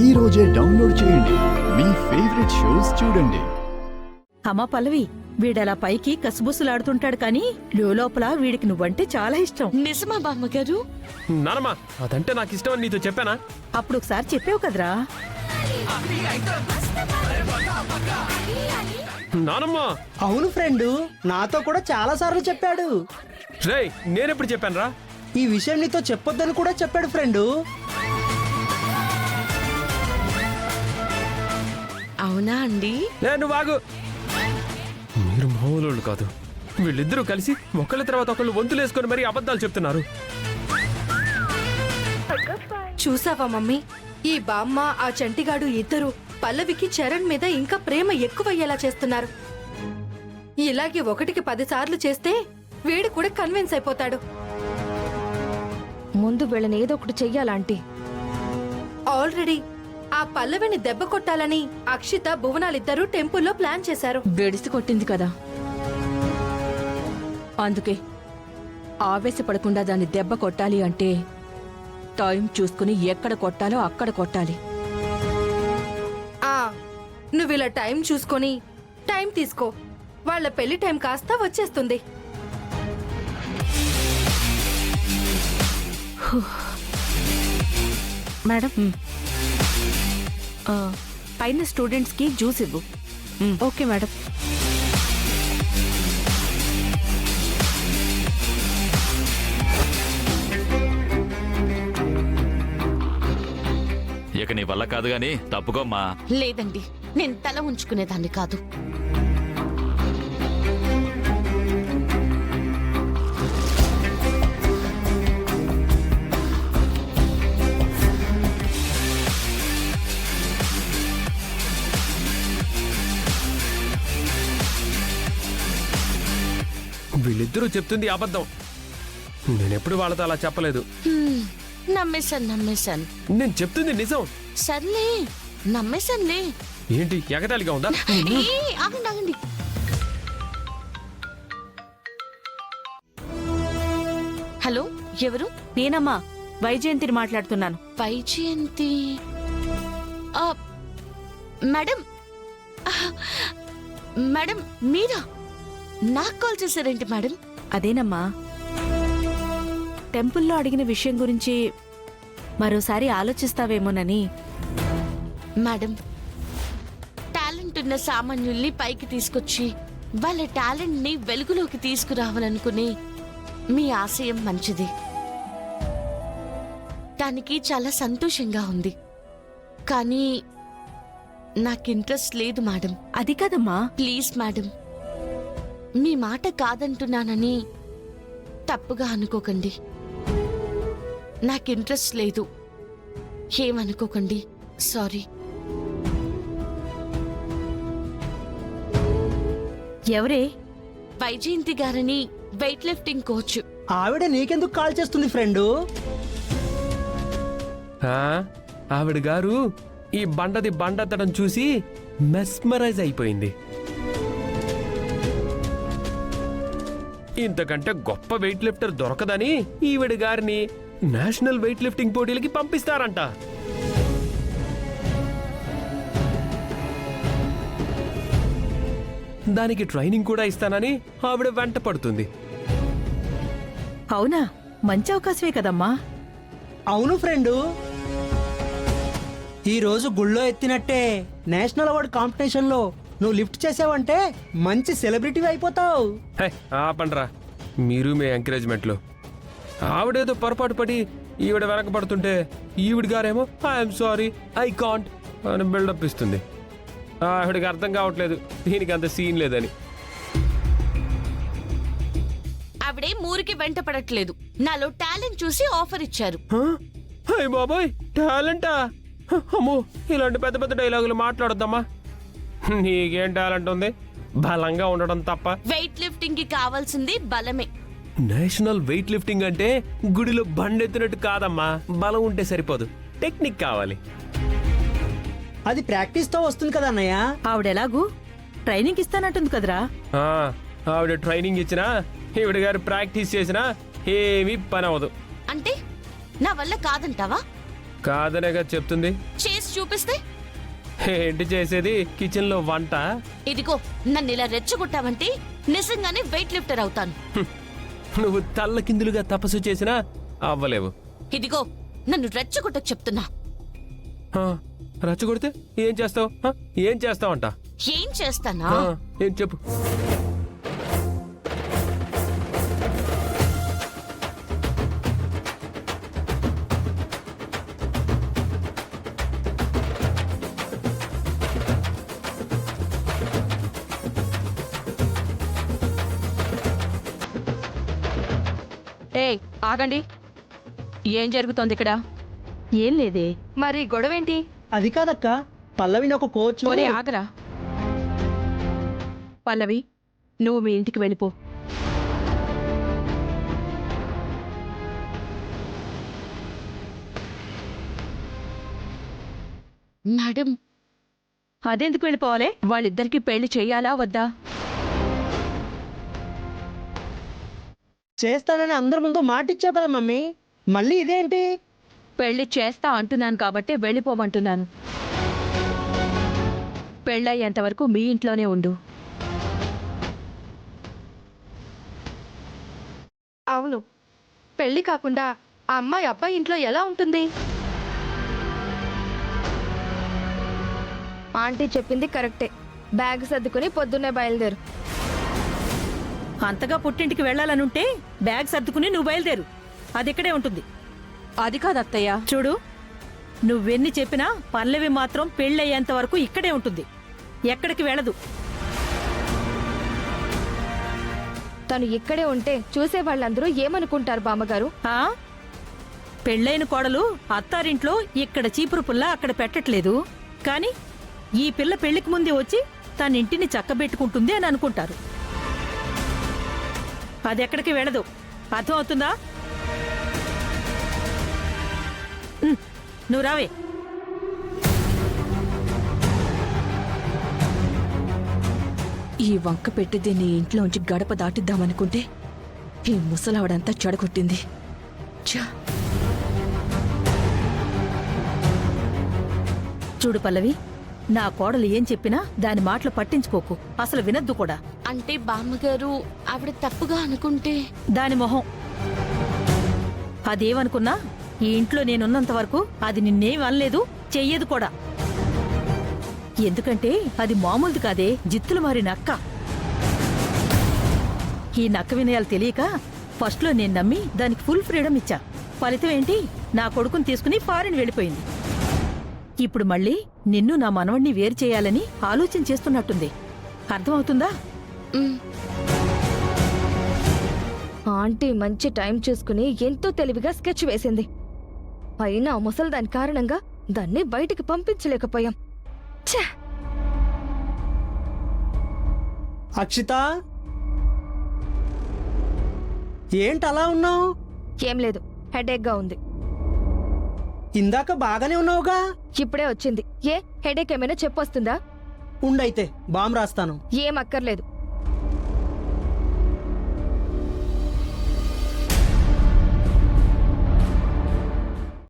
ఈ రోజే డౌన్లోడ్ చేయండి. మీ ఫేవరెట్ షోస్ చూడండి. అమ్మా పల్లవి, వీడలా పైకి కసుబుసులాడుతుంటాడు కానీ లోపల వీడికి నువ్వంటే చాలా ఇష్టం. నిజమా బామ్మగారు? నానమ్మా, అదంటే నాకు ఇష్టం అని నీతో చెప్పానా? అప్పుడు ఒకసారి చెప్పావు కదరా. నానమ్మా, అవును ఫ్రెండు, నాతో కూడా చాలా సార్లు చెప్పాడు. రేయ్, నేనెప్పుడు చెప్పాను రా? ఈ విషయం నీతో చెప్పొద్దని కూడా చెప్పాడు ఫ్రెండు. అవునా అండి? నేను వాగు. మీరు మామూలు కాదు. వీళ్ళిద్దరూ కలిసి ఒకళ్ళ తర్వాత ఒకళ్ళు వంతులేసుకొని మరీ అబద్ధాలు చెప్తున్నారు. చూసావా మమ్మీ, ఈ బామ్మ ఆ చంటిగాడు ఇద్దరు పల్లవికి చరణ్ మీద ఇంకా ప్రేమ ఎక్కువయ్యేలా చేస్తున్నారు. ఇలాగే 1కి 10 సార్లు చేస్తే వీడు కూడా కన్విన్స్ అయిపోతాడు. ముందు వీళ్ళని ఏదో ఒకటి చెయ్యాలంటీ. ఆల్రెడీ ఆ పల్లవిని దెబ్బ కొట్టాలని అక్షిత, భువనాలిద్దరూ టెంపుల్లో ప్లాన్ చేశారు. బెడిసి కొట్టింది కదా, అందుకే ఆవేశపడకుండా దాన్ని దెబ్బ కొట్టాలి అంటే టైం చూసుకుని ఎక్కడ కొట్టాలో అక్కడ కొట్టాలి. నువ్విలా టైం చూసుకొని టైం తీసుకో. వాళ్ళ పెళ్లి టైం కాస్త వచ్చేస్తుంది. మేడం, పైన స్టూడెంట్స్ కి జ్యూస్ ఇవ్వు. Okay madam. ఇక నీ వల్ల కాదు గాని తప్పుకోమ్మా. లేదండి, నేను తల ఉంచుకునేదాన్ని కాదు. వీళ్ళిద్దరూ చెప్తుంది అబద్ధం. నేనెప్పుడు వాళ్ళతో అలా చెప్పలేదు. నమ్మేశాను. నేను చెప్తుంది నిజం. సర్లే, నమ్మేశానులే. ఏంటి ఎగతాళిగా ఉందా? ఆగండి. హలో, ఎవరు? నేనమ్మా వైజయంతిని మాట్లాడుతున్నాను. వైజయంతి మేడం. మేడం, మీరా? నాకు కాల్ చేశారేంటి మేడం? అదేనమ్మా, టెంపుల్లో అడిగిన విషయం గురించి మరోసారి ఆలోచిస్తావేమోనని. మేడం, టాలెంట్ ఉన్న సామాన్యుల్ని పైకి తీసుకొచ్చి వాళ్ళ టాలెంట్ ని వెలుగులోకి తీసుకురావాలనుకునే మీ ఆశయం మంచిది. దానికి చాలా సంతోషంగా ఉంది. కానీ నాకు ఇంట్రెస్ట్ లేదు మేడం. అది కదమ్మా. ప్లీజ్ మేడం, మీ మాట కాదంటున్నానని తప్పుగా అనుకోకండి. నాకు ఇంట్రెస్ట్ లేదు, ఏమనుకోకండి. సారీ. ఎవరే? వైజయంతి గారని వెయిట్ లిఫ్టింగ్ కోచ్. ఆవిడ నీకెందుకు కాల్ చేస్తుంది ఫ్రెండు? ఆవిడ గారు ఈ బండది బండెత్తడం చూసి మెస్మరైజ్ అయిపోయింది. ఇంతకంటే గొప్ప వెయిట్ లిఫ్టర్ దొరకదని ఈవిడ గారిని నేషనల్ వెయిట్ లిఫ్టింగ్ పోటీలకి పంపిస్తారంట. దానికి ట్రైనింగ్ కూడా ఇస్తానని ఆవిడ వెంట పడుతుంది. అవునా? మంచి అవకాశమే కదమ్మా. అవును ఫ్రెండు, ఈ రోజు గుళ్ళో ఎత్తినట్టే నేషనల్ అవార్డు కాంపిటీషన్ లో నువ్వు లిఫ్ట్ చేసావంటే మంచి సెలబ్రిటీ అయిపోతావు. ఆపండ్రా మీరు మీ ఎంకరేజ్మెంట్లో. ఆవిడేదో పొరపాటు పడి ఈవిడ వెనకబడుతుంటే ఈవిడ గారేమో ఐఎమ్ సారీ, ఐ కాంట్ అని బిల్డప్ ఇస్తుంది. ఆవిడకి అర్థం కావట్లేదు దీనికి అంత సీన్ లేదని. ఆవిడే ఊరికి వెంట పడట్లేదు, నాలో టాలెంట్ చూసి ఆఫర్ ఇచ్చారు. అయ్య బాబోయ్, టాలెంటా? అమ్మో, ఇలాంటి పెద్ద పెద్ద డైలాగులు మాట్లాడొద్దమ్మా. నీకేం టాలెంట్ ఉంది? బలంగా ఉండడం తప్ప. వెయిట్ లిఫ్టింగ్ కి కావాల్సింది బలమే. నేషనల్ వెయిట్ లిఫ్టింగ్ అంటే గుడిలో బండెత్తినట్టు కాదమ్మా. బలం ఉంటే సరిపోదు, టెక్నిక్ కావాలి. అది ప్రాక్టీస్ తో వస్తుంది కదా అన్నయ్య. ఆవిడెలాగూ ట్రైనింగ్ ఇస్తానంటుంది కదరా. ఆవిడ ట్రైనింగ్ ఇచ్చినా ఈవిడ గారు ప్రాక్టీస్ చేసినా ఏమీ పని అవదు. అంటే నా వల్ల కాదంటావా? కాదనేగా చెప్తుంది. చేసి చూపిస్తే? ఏంటి చేసేది కిచెన్ లో వంట? ఇదిగో నన్ను ఇలా రెచ్చగొట్టావంటే నిజంగానే వెయిట్ లిఫ్టర్ అవుతాను. నువ్వు తల్లకిందులుగా తపస్సు చేసినా అవ్వలేవు. ఇదిగో నన్ను రెచ్చగొట్టకు చెప్తున్నా. ఆ, రచ్చగొడితే ఏం చేస్తావు? ఏం చేస్తావంట? ఏం చేస్తానా? ఏం చెప్పు. ఏయ్ ఆగండి, ఏం జరుగుతోంది ఇక్కడ? ఏం లేదే. మరి గొడవేంటి? అది కాదక్క, పల్లవిని ఒక కోచ్ ఒరే ఆగరా. పల్లవి, నువ్వు మీ ఇంటికి వెళ్ళిపో. మేడం, అదెందుకు వెళ్ళిపోవాలి? వాళ్ళిద్దరికి పెళ్లి చెయ్యాలా వద్దా? చేస్తానని అందరి ముందు మాట ఇచ్చా కదా మమ్మీ, మళ్ళీ ఇదేంటి? పెళ్లి చేస్తా అంటున్నాను కాబట్టి వెళ్ళిపోమంటున్నాను. పెళ్ళయ్యేంత వరకు మీ ఇంట్లోనే ఉండు. అవును, పెళ్లి కాకుండా ఆ అమ్మాయి అబ్బాయి ఇంట్లో ఎలా ఉంటుంది? ఆంటీ చెప్పింది కరెక్టే. బ్యాగ్ సర్దుకుని పొద్దున్నే బయలుదేరు. అంతగా పుట్టింటికి వెళ్ళాలనుంటే బ్యాగ్ సర్దుకుని నువ్వు బయలుదేరు. అది ఇక్కడే ఉంటుంది. అది కాదత్తయ్య. చూడు, నువ్వెన్ని చెప్పినా పల్లవి మాత్రం పెళ్ళయ్యేంత వరకు ఇక్కడే ఉంటుంది, ఎక్కడికి వెళ్ళదు. తను ఇక్కడే ఉంటే చూసే వాళ్ళందరూ ఏమనుకుంటారు బామ్మగారు? ఆ? పెళ్ళైన కోడలు అత్తారింట్లో ఇక్కడ చీపురు పుల్ల అక్కడ పెట్టట్లేదు, కాని ఈ పిల్ల పెళ్లికి ముందే వచ్చి తన ఇంటిని చక్కబెట్టుకుంటుంది అని అనుకుంటారు. అదెక్కడికి వెళ్ళదు. అర్థం అవుతుందా? నువ్వు రావే. ఈ వంక పెట్టి దీన్ని ఇంట్లోంచి గడప దాటిద్దామనుకుంటే ఈ ముసలావిడంతా చెడగొట్టింది. ఛా! చూడు పల్లవి, నా కోడలు ఏం చెప్పినా దాని మాటలు పట్టించుకోకు, అసలు వినద్దు కూడా. అంటే బామ్మగారు ఆవిడ తప్పుగా అనుకుంటే? దాని మొహం. అదేమనుకున్నా ఈ ఇంట్లో నేనున్నంత వరకు అది నిన్నేం అనలేదు, చెయ్యదు కూడా. ఎందుకంటే అది మామూలుది కాదే, జిత్తులు మారి నక్క. ఈ నక్క వినయాలు తెలియక ఫస్ట్లో నేను నమ్మి దానికి ఫుల్ ఫ్రీడమ్ ఇచ్చా. ఫలితం ఏంటి? నా కొడుకుని తీసుకుని ఫారిన్ వెళ్ళిపోయింది. ఇప్పుడు మళ్ళీ నిన్ను నా మనవణ్ణి వేరు చేయాలని ఆలోచన చేస్తున్నట్టుంది. అర్థమవుతుందా? ఆంటీ మంచి టైం చూసుకుని ఎంతో తెలివిగా స్కెచ్ వేసింది. అయినా ముసలి దాని కారణంగా దాన్ని బయటికి పంపించలేకపోయాం. ఛే! అక్షిత, ఏంటి అలా ఉన్నావు? ఏం లేదు, హెడేక్ గా ఉంది. ఇందాక బాగానే ఉన్నావుగా. ఇప్పుడే వచ్చింది. ఏ హెడేక్ ఏమైనా చెప్పొస్తుందా? ఉండైతే బాంబు రాస్తాను. ఏం అక్కర్లేదు.